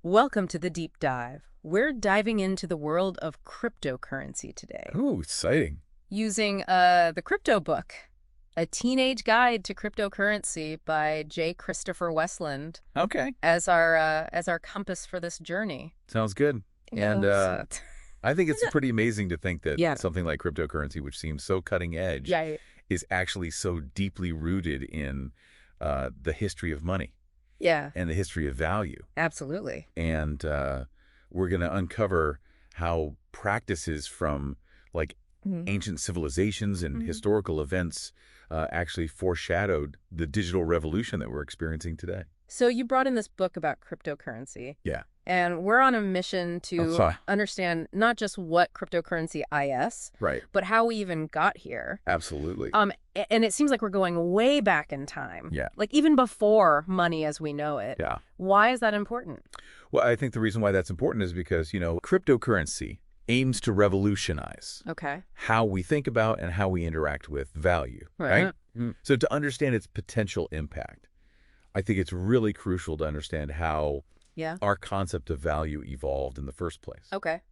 Welcome to the deep dive. We're diving into the world of cryptocurrency today, Oh, exciting. using the Crypto Book, A Teenage Guide to Cryptocurrency by J. Christopher Westland, Okay. as our compass for this journey. Sounds good. And So- I think it's pretty amazing to think that Yeah. something like cryptocurrency, which seems so cutting edge, yeah, is actually so deeply rooted in the history of money yeah, and the history of value. absolutely. And we're going to uncover how practices from like Mhm. ancient civilizations and historical events actually foreshadowed the digital revolution that we're experiencing today. So you brought in this book about cryptocurrency. Yeah. And we're on a mission to sorry. understand not just what cryptocurrency is, Right. but how we even got here. Absolutely. And it seems like we're going way back in time. Yeah. Like even before money as we know it. Yeah. Why is that important? Well, I think the reason why that's important is because, cryptocurrency aims to revolutionize Okay. how we think about and how we interact with value, Right. right? So to understand its potential impact, I think it's really crucial to understand how Yeah. our concept of value evolved in the first place. Okay.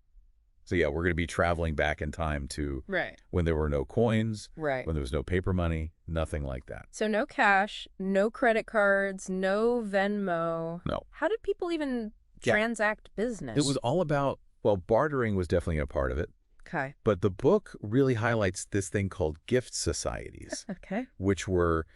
So yeah, we're going to be traveling back in time to Right. when there were no coins, Right. when there was no paper money, nothing like that. So no cash, no credit cards, no Venmo. No. How did people even Yeah. transact business? It was all about, well, bartering was definitely a part of it. Okay. But the book really highlights this thing called gift societies, Okay. which were,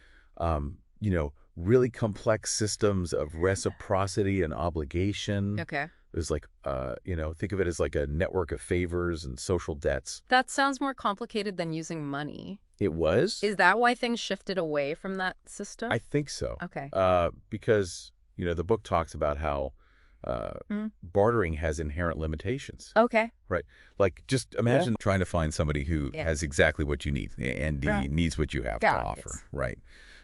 really complex systems of reciprocity and obligation. Okay. It was like, think of it as like a network of favors and social debts. That sounds more complicated than using money. It was? Is that why things shifted away from that system? I think so. Okay. Because, the book talks about how bartering has inherent limitations. Okay. Right. Like, just imagine trying to find somebody who Yeah. has exactly what you need and he Right. needs what you have to Got offer. it. Right.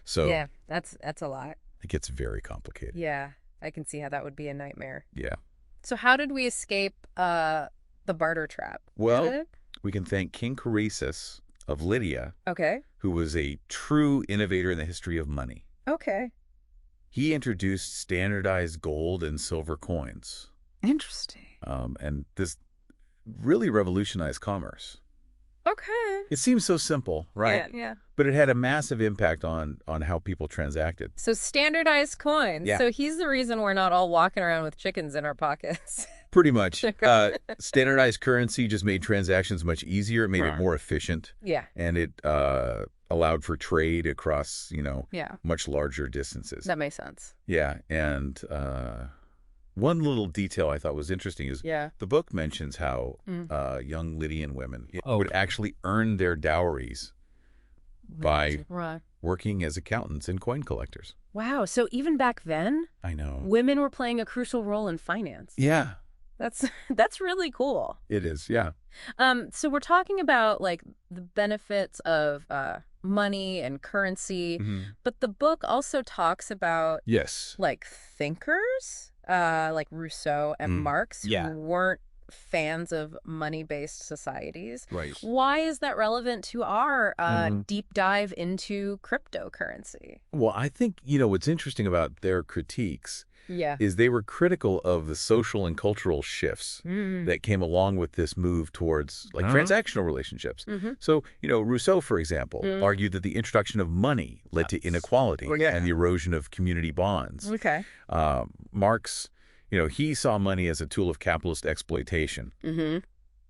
So Yeah, that's a lot. it gets very complicated. Yeah, I can see how that would be a nightmare. Yeah. So how did we escape the barter trap? Well, we can thank King Croesus of Lydia, Okay. who was a true innovator in the history of money. Okay. He introduced standardized gold and silver coins. Interesting. And this really revolutionized commerce. Okay. It seems so simple, right? Yeah. But it had a massive impact on how people transacted. So standardized coins. Yeah. So he's the reason we're not all walking around with chickens in our pockets. Pretty much. Standardized currency just made transactions much easier. It made it more efficient. Yeah. And it allowed for trade across, Yeah. much larger distances. That makes sense. Yeah. And one little detail I thought was interesting is Yeah. the book mentions how young Lydian women would actually earn their dowries by Right. working as accountants and coin collectors. Wow. So even back then, I know. women were playing a crucial role in finance. Yeah, That's really cool. it is. Yeah. So we're talking about like the benefits of money and currency, but the book also talks about Yes. like thinkers, like Rousseau and Marx, Yeah. who weren't fans of money-based societies. Right. Why is that relevant to our deep dive into cryptocurrency? Well, I think, what's interesting about their critiques Yeah. is they were critical of the social and cultural shifts that came along with this move towards like transactional relationships. So, Rousseau, for example, argued that the introduction of money led to inequality and the erosion of community bonds. Okay. Marx, he saw money as a tool of capitalist exploitation.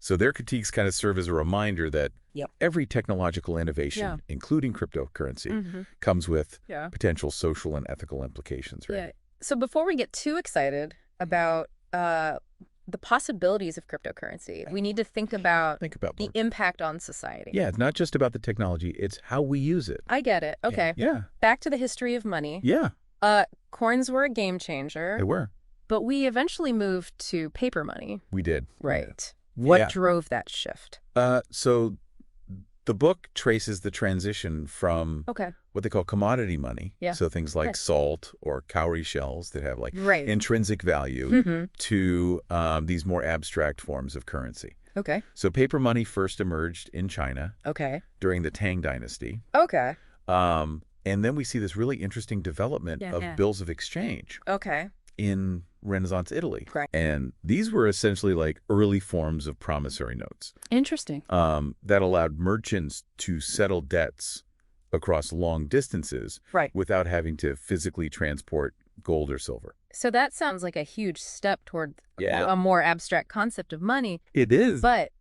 So their critiques kind of serve as a reminder that every technological innovation, including cryptocurrency, comes with potential social and ethical implications, right? Yeah. So before we get too excited about the possibilities of cryptocurrency, we need to think about the impact on society. Yeah, it's not just about the technology, it's how we use it. I get it. Okay. Yeah. Back to the history of money. Yeah, Coins were a game changer, they were. but we eventually moved to paper money. We did. Right. What Yeah. drove that shift? So the book traces the transition from Okay. what they call commodity money. Yeah. So things like salt or cowrie shells that have like Right. intrinsic value to these more abstract forms of currency. Okay. So paper money first emerged in China Okay. during the Tang Dynasty. Okay. And then we see this really interesting development of bills of exchange. Okay. in Renaissance Italy. Right. And these were essentially like early forms of promissory notes. Interesting. That allowed merchants to settle debts across long distances without having to physically transport gold or silver. So that sounds like a huge step toward a more abstract concept of money. It is. But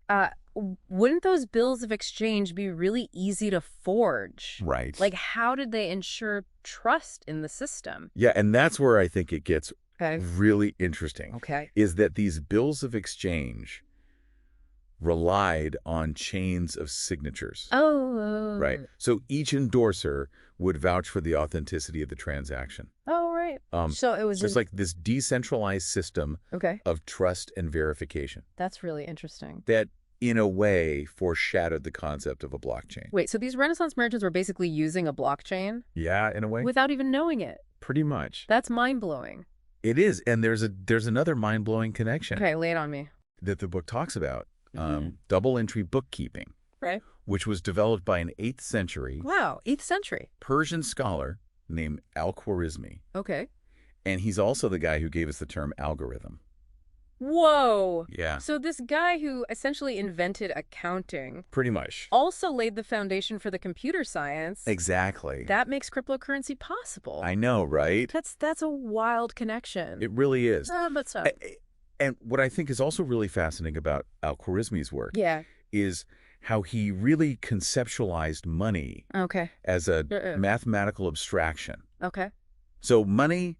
wouldn't those bills of exchange be really easy to forge? Right. Like, how did they ensure trust in the system? Yeah, and that's where I think it gets really interesting. Okay. Is that these bills of exchange relied on chains of signatures. Oh. Right. So each endorser would vouch for the authenticity of the transaction. Oh, right. So it was just like this decentralized system of trust and verification. That's really interesting. That, in a way, foreshadowed the concept of a blockchain. Wait, so these Renaissance merchants were basically using a blockchain? Yeah, in a way. Without even knowing it? Pretty much. That's mind-blowing. It is. And there's another mind-blowing connection. Okay, lay it on me. That the book talks about. Double entry bookkeeping. Right. Which was developed by an 8th century. Wow, 8th century. Persian scholar named Al-Khwarizmi. Okay. And he's also the guy who gave us the term algorithm. Whoa. Yeah. So this guy who essentially invented accounting pretty much also laid the foundation for the computer science. Exactly. That makes cryptocurrency possible. I know, right? That's a wild connection. It really is. But so. And what I think is also really fascinating about Al-Khwarizmi's work is how he really conceptualized money as a mathematical abstraction. Okay. So money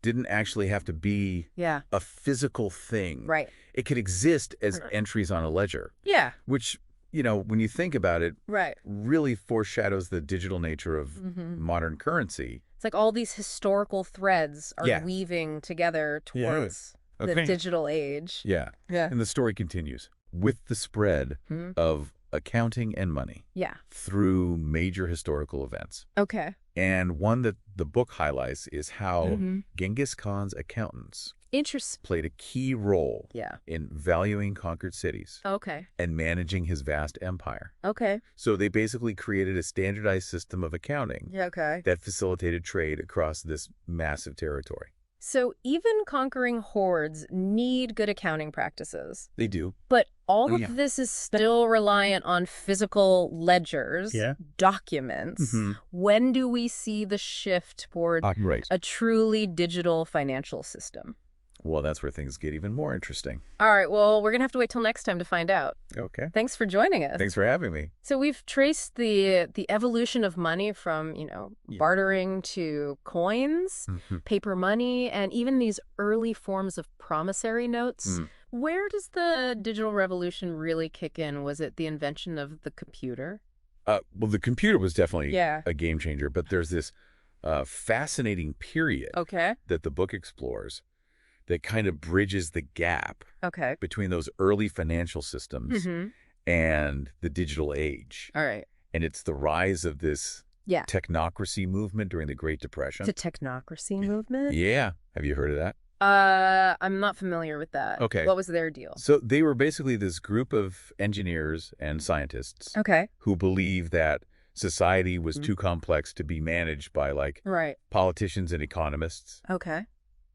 didn't actually have to be a physical thing. Right. It could exist as entries on a ledger. Yeah. Which, you know, when you think about it, right, really foreshadows the digital nature of modern currency. It's like all these historical threads are weaving together towards the digital age. Yeah. And the story continues with the spread of accounting and money through major historical events. Okay. And one that the book highlights is how Genghis Khan's accountants played a key role in valuing conquered cities and managing his vast empire. So they basically created a standardized system of accounting that facilitated trade across this massive territory. So even conquering hordes need good accounting practices. They do. But all of this is still reliant on physical ledgers, documents. When do we see the shift toward a truly digital financial system? Well, that's where things get even more interesting. All right. Well, we're going to have to wait till next time to find out. Okay. Thanks for joining us. Thanks for having me. So we've traced the evolution of money from, bartering to coins, paper money, and even these early forms of promissory notes. Where does the digital revolution really kick in? Was it the invention of the computer? Well, the computer was definitely a game changer, but there's this fascinating period that the book explores that kind of bridges the gap between those early financial systems and the digital age. All right. And it's the rise of this technocracy movement during the Great Depression. The technocracy movement? Yeah. Have you heard of that? I'm not familiar with that. Okay. What was their deal? So they were basically this group of engineers and scientists who believed that society was too complex to be managed by politicians and economists. Okay.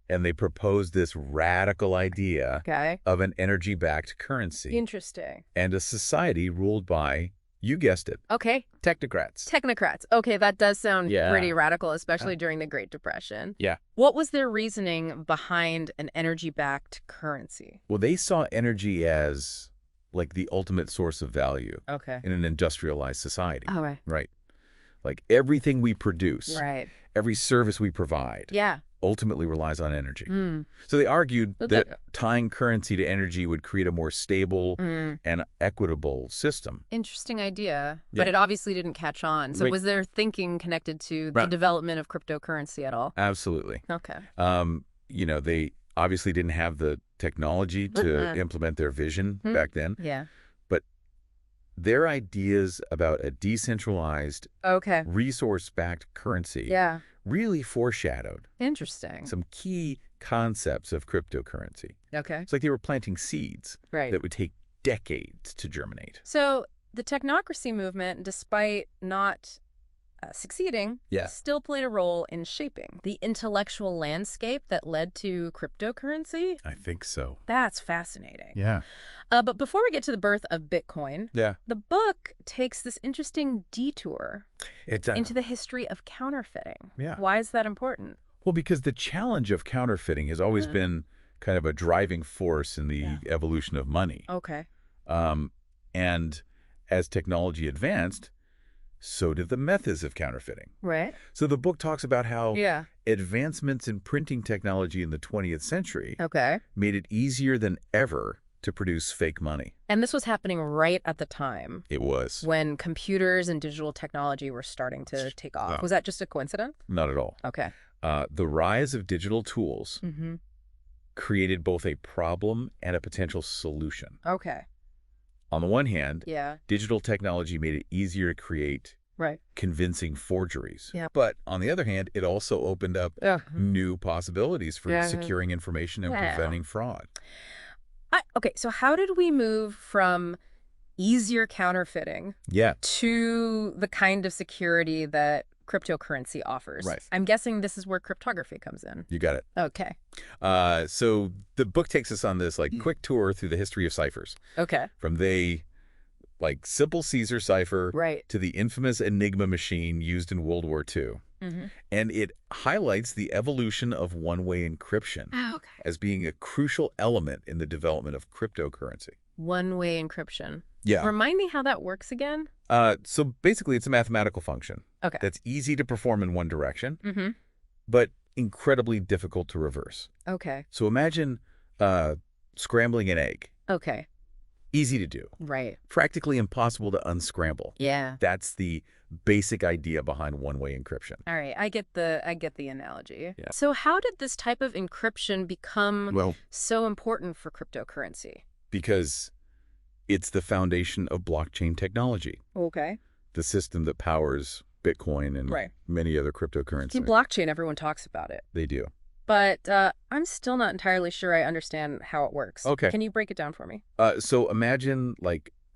And they proposed this radical idea of an energy-backed currency. Interesting. And a society ruled by, you guessed it, technocrats. Technocrats. Okay, that does sound pretty radical, especially during the Great Depression. Yeah. What was their reasoning behind an energy-backed currency? Well, they saw energy as like the ultimate source of value in an industrialized society. Oh, right. Right. Like everything we produce, every service we provide. Ultimately relies on energy. So they argued that tying currency to energy would create a more stable and equitable system. Interesting idea, but it obviously didn't catch on. So was their thinking connected to the development of cryptocurrency at all? Absolutely. Okay. They obviously didn't have the technology to implement their vision back then. Yeah. But their ideas about a decentralized, resource-backed currency really foreshadowed some key concepts of cryptocurrency. Okay. It's like they were planting seeds that would take decades to germinate. So the technocracy movement, despite not succeeding still played a role in shaping the intellectual landscape that led to cryptocurrency? I think so. That's fascinating. Yeah. But before we get to the birth of Bitcoin, Yeah. the book takes this interesting detour It's into the history of counterfeiting. Yeah. Why is that important? Well, because the challenge of counterfeiting has always been kind of a driving force in the evolution of money. Okay. And as technology advanced, so did the methods of counterfeiting. Right. So the book talks about how advancements in printing technology in the 20th century made it easier than ever to produce fake money. And this was happening right at the time. It was. When computers and digital technology were starting to take off. Was that just a coincidence? Not at all. Okay. The rise of digital tools created both a problem and a potential solution. Okay. On the one hand, digital technology made it easier to create convincing forgeries. But on the other hand, it also opened up new possibilities for securing information and preventing fraud. Okay, so how did we move from easier counterfeiting to the kind of security that cryptocurrency offers? Right. I'm guessing this is where cryptography comes in. You got it. Okay. So the book takes us on this quick tour through the history of ciphers. Okay. From the simple Caesar cipher to the infamous Enigma machine used in World War II. And it highlights the evolution of one-way encryption as being a crucial element in the development of cryptocurrency. One-way encryption. Yeah. Remind me how that works again? So basically, it's a mathematical function that's easy to perform in one direction, but incredibly difficult to reverse. Okay. So imagine scrambling an egg. Okay. Easy to do. Right. Practically impossible to unscramble. Yeah. That's the basic idea behind one-way encryption. All right, I get the analogy. Yeah. So how did this type of encryption become so important for cryptocurrency? Because it's the foundation of blockchain technology. Okay. The system that powers Bitcoin and many other cryptocurrencies. See, blockchain, everyone talks about it. They do. But I'm still not entirely sure I understand how it works. Okay. Can you break it down for me? So imagine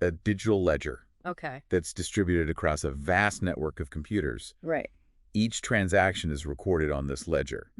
a digital ledger. Okay. That's distributed across a vast network of computers. Right. Each transaction is recorded on this ledger.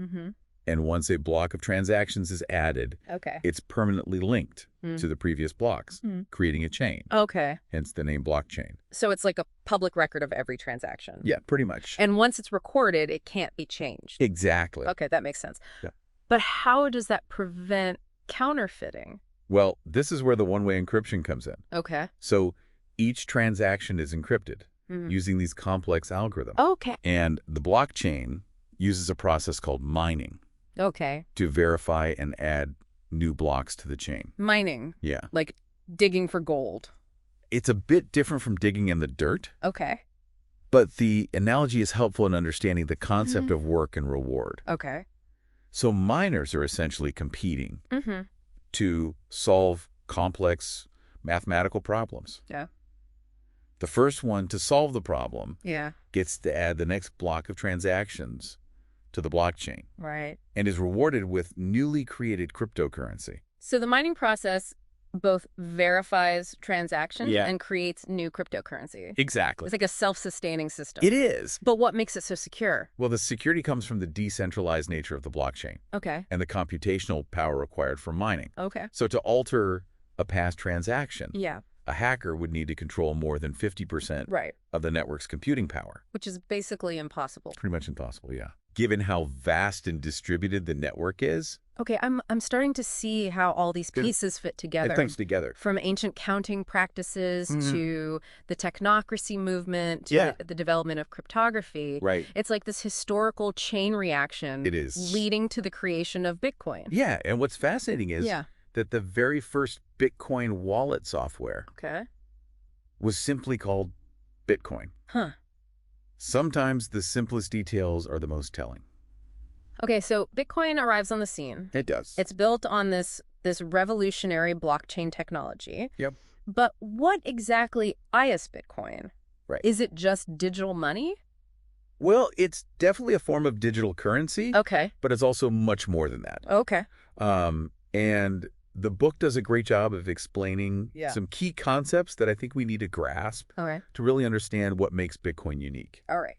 And once a block of transactions is added, it's permanently linked to the previous blocks, creating a chain. Okay. Hence the name blockchain. So it's like a public record of every transaction. Yeah, pretty much. And once it's recorded, it can't be changed. Exactly. Okay, that makes sense. Yeah. But how does that prevent counterfeiting? Well, this is where the one-way encryption comes in. Okay. So each transaction is encrypted using these complex algorithms. Okay. And the blockchain uses a process called mining. Okay. To verify and add new blocks to the chain. Mining. Yeah. Like digging for gold. It's a bit different from digging in the dirt. Okay. But the analogy is helpful in understanding the concept of work and reward. Okay. So miners are essentially competing to solve complex mathematical problems. Yeah. The first one to solve the problem gets to add the next block of transactions to the blockchain. Right. And is rewarded with newly created cryptocurrency. So the mining process both verifies transactions and creates new cryptocurrency. Exactly. It's like a self-sustaining system. It is. But what makes it so secure? Well, the security comes from the decentralized nature of the blockchain. Okay. And the computational power required for mining. Okay. So to alter a past transaction, a hacker would need to control more than 50% of the network's computing power. Which is basically impossible. Pretty much impossible, yeah. Given how vast and distributed the network is. Okay, I'm starting to see how all these pieces fit together. It fits together. From ancient counting practices to the technocracy movement to the development of cryptography. Right. It's like this historical chain reaction. It is. Leading to the creation of Bitcoin. Yeah, and what's fascinating is that the very first Bitcoin wallet software was simply called Bitcoin. Huh. Sometimes the simplest details are the most telling. Okay, so Bitcoin arrives on the scene. It does. It's built on this revolutionary blockchain technology. Yep. But what exactly is Bitcoin? Right. Is it just digital money? Well, it's definitely a form of digital currency. Okay. But it's also much more than that. Okay. And the book does a great job of explaining some key concepts that I think we need to grasp to really understand what makes Bitcoin unique. All right.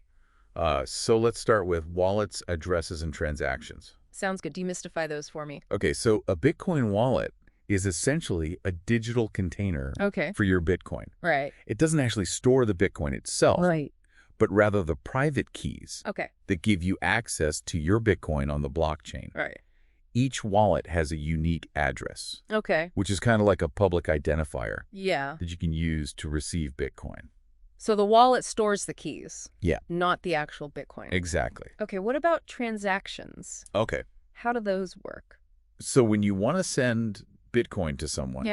So let's start with wallets, addresses, and transactions. Sounds good. Demystify those for me. Okay, so a Bitcoin wallet is essentially a digital container for your Bitcoin. Right. It doesn't actually store the Bitcoin itself, but rather the private keys that give you access to your Bitcoin on the blockchain. Right. Each wallet has a unique address, which is kind of like a public identifier that you can use to receive Bitcoin. So the wallet stores the keys. Yeah. Not the actual Bitcoin. Exactly. Okay, what about transactions? Okay. How do those work? So when you want to send Bitcoin to someone,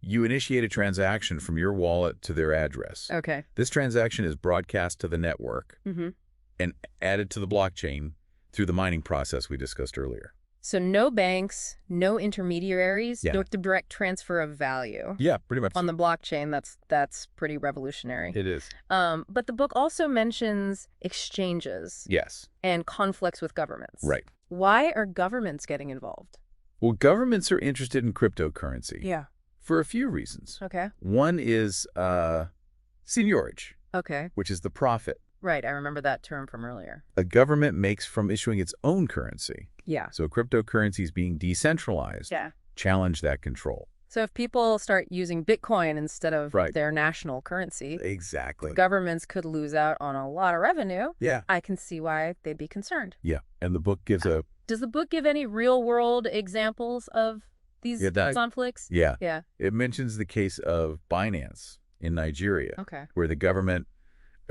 you initiate a transaction from your wallet to their address. Okay. This transaction is broadcast to the network and added to the blockchain through the mining process we discussed earlier. So no banks, no intermediaries, no direct transfer of value. Yeah, pretty much. On the blockchain, that's pretty revolutionary. It is. But the book also mentions exchanges. Yes. And conflicts with governments. Right. Why are governments getting involved? Well, governments are interested in cryptocurrency. Yeah. For a few reasons. Okay. One is seigniorage. Okay. Which is the profit. Right, I remember that term from earlier. A government makes from issuing its own currency. Yeah. So cryptocurrencies being decentralized challenge that control. So if people start using Bitcoin instead of their national currency, exactly, governments could lose out on a lot of revenue. Yeah. I can see why they'd be concerned. Yeah, and the book gives a... Does the book give any real-world examples of these conflicts? Yeah. Yeah. It mentions the case of Binance in Nigeria, where the government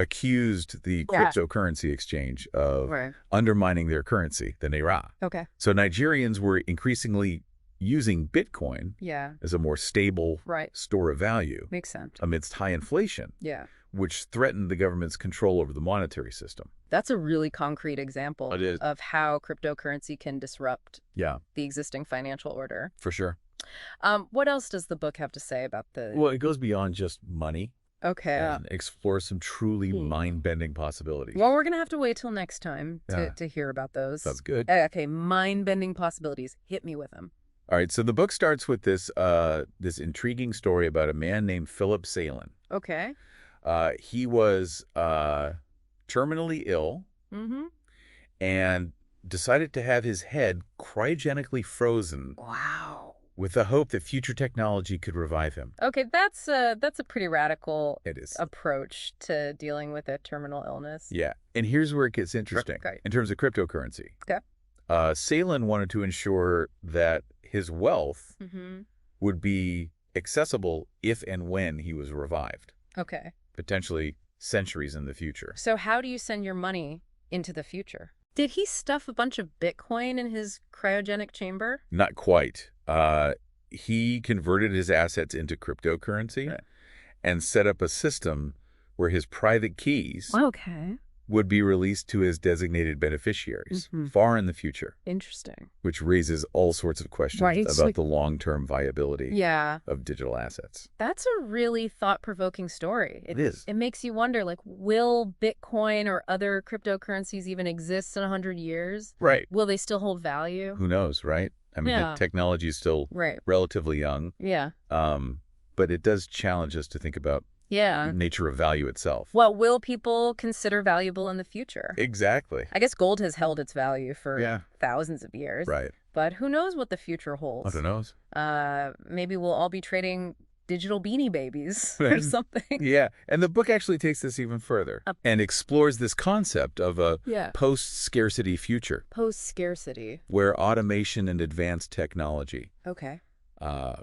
accused the cryptocurrency exchange of undermining their currency, the Naira. Okay. So Nigerians were increasingly using Bitcoin as a more stable store of value. Makes sense. Amidst high inflation, which threatened the government's control over the monetary system. That's a really concrete example It is. of how cryptocurrency can disrupt the existing financial order. For sure. What else does the book have to say about the... Well, it goes beyond just money. Okay. And explore some truly mind-bending possibilities. Well, we're going to have to wait till next time to hear about those. Sounds good. Okay, mind-bending possibilities. Hit me with them. All right, so the book starts with this this intriguing story about a man named Philip Salin. Okay. He was terminally ill and decided to have his head cryogenically frozen. Wow. With the hope that future technology could revive him. Okay, that's a pretty radical it is. Approach to dealing with a terminal illness. Yeah, and here's where it gets interesting in terms of cryptocurrency. Okay. Salin wanted to ensure that his wealth would be accessible if and when he was revived. Okay. Potentially centuries in the future. So how do you send your money into the future? Did he stuff a bunch of Bitcoin in his cryogenic chamber? Not quite. He converted his assets into cryptocurrency and set up a system where his private keys would be released to his designated beneficiaries far in the future. Interesting. Which raises all sorts of questions about the long-term viability of digital assets. That's a really thought-provoking story. It is. It makes you wonder, like, will Bitcoin or other cryptocurrencies even exist in 100 years? Right. Will they still hold value? Who knows, right? I mean, the technology is still relatively young. Yeah. But it does challenge us to think about the nature of value itself. What will people consider valuable in the future? Exactly. I guess gold has held its value for thousands of years. Right. But who knows what the future holds? Who knows? Maybe we'll all be trading digital Beanie Babies or something. Yeah. And the book actually takes this even further and explores this concept of a post-scarcity future. Post-scarcity. Where automation and advanced technology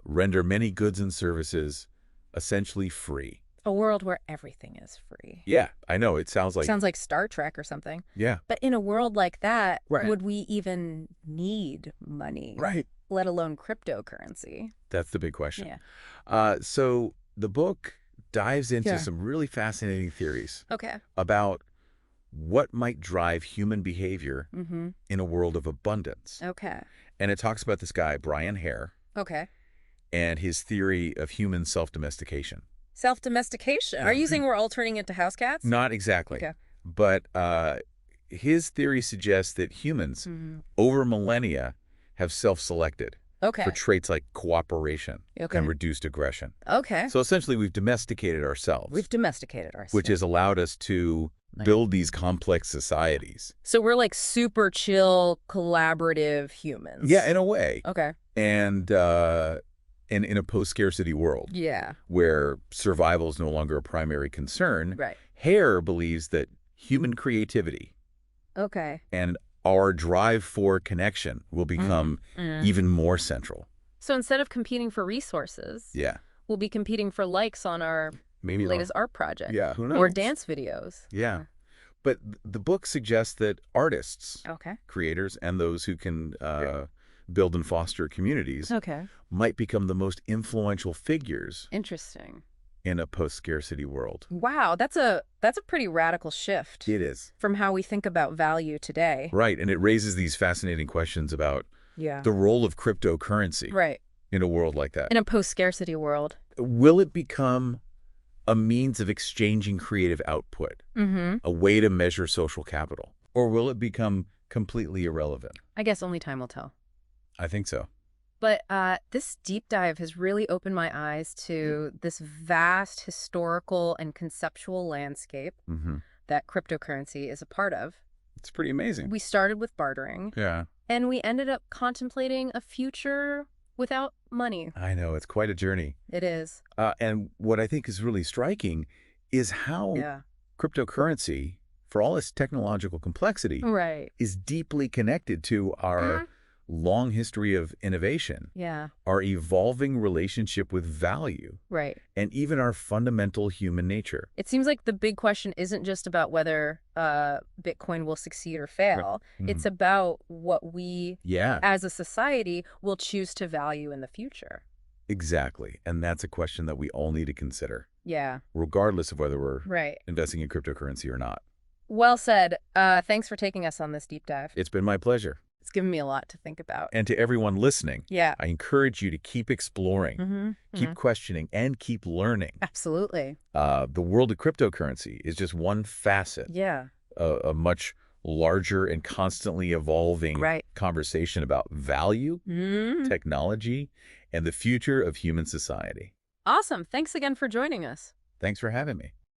render many goods and services essentially free. A world where everything is free. Yeah, I know. It sounds like Star Trek or something. Yeah. But in a world like that, would we even need money? Right. Let alone cryptocurrency? That's the big question. Yeah. So the book dives into some really fascinating theories about what might drive human behavior in a world of abundance. Okay. And it talks about this guy, Brian Hare. Okay. And his theory of human self-domestication. Self-domestication? Are you saying we're all turning into house cats? Not exactly. Okay. But his theory suggests that humans, over millennia, have self-selected for traits like cooperation and reduced aggression. Okay. So essentially, we've domesticated ourselves. We've domesticated ourselves. Which has allowed us to build these complex societies. So we're like super chill, collaborative humans. Yeah, in a way. Okay. And in a post-scarcity world, where survival is no longer a primary concern, Hare believes that human creativity and our drive for connection will become even more central. So instead of competing for resources, we'll be competing for likes on our latest art project. Yeah, who knows? Or dance videos. Yeah. But the book suggests that artists, creators, and those who can build and foster communities might become the most influential figures in a post-scarcity world. Wow, that's a pretty radical shift. It is. From how we think about value today. Right, and it raises these fascinating questions about the role of cryptocurrency in a world like that. In a post-scarcity world. Will it become a means of exchanging creative output, a way to measure social capital? Or will it become completely irrelevant? I guess only time will tell. I think so. But this deep dive has really opened my eyes to this vast historical and conceptual landscape that cryptocurrency is a part of. It's pretty amazing. We started with bartering. Yeah. And we ended up contemplating a future without money. I know. It's quite a journey. It is. And what I think is really striking is how cryptocurrency, for all its technological complexity, is deeply connected to our long history of innovation, our evolving relationship with value, and even our fundamental human nature. It seems like the big question isn't just about whether Bitcoin will succeed or fail. It's about what we, as a society, will choose to value in the future. Exactly. And that's a question that we all need to consider. Yeah. Regardless of whether we're investing in cryptocurrency or not. Well said. Thanks for taking us on this deep dive. It's been my pleasure. It's given me a lot to think about. And to everyone listening, I encourage you to keep exploring, keep questioning, and keep learning. Absolutely. The world of cryptocurrency is just one facet. A much larger and constantly evolving conversation about value, technology, and the future of human society. Awesome. Thanks again for joining us. Thanks for having me.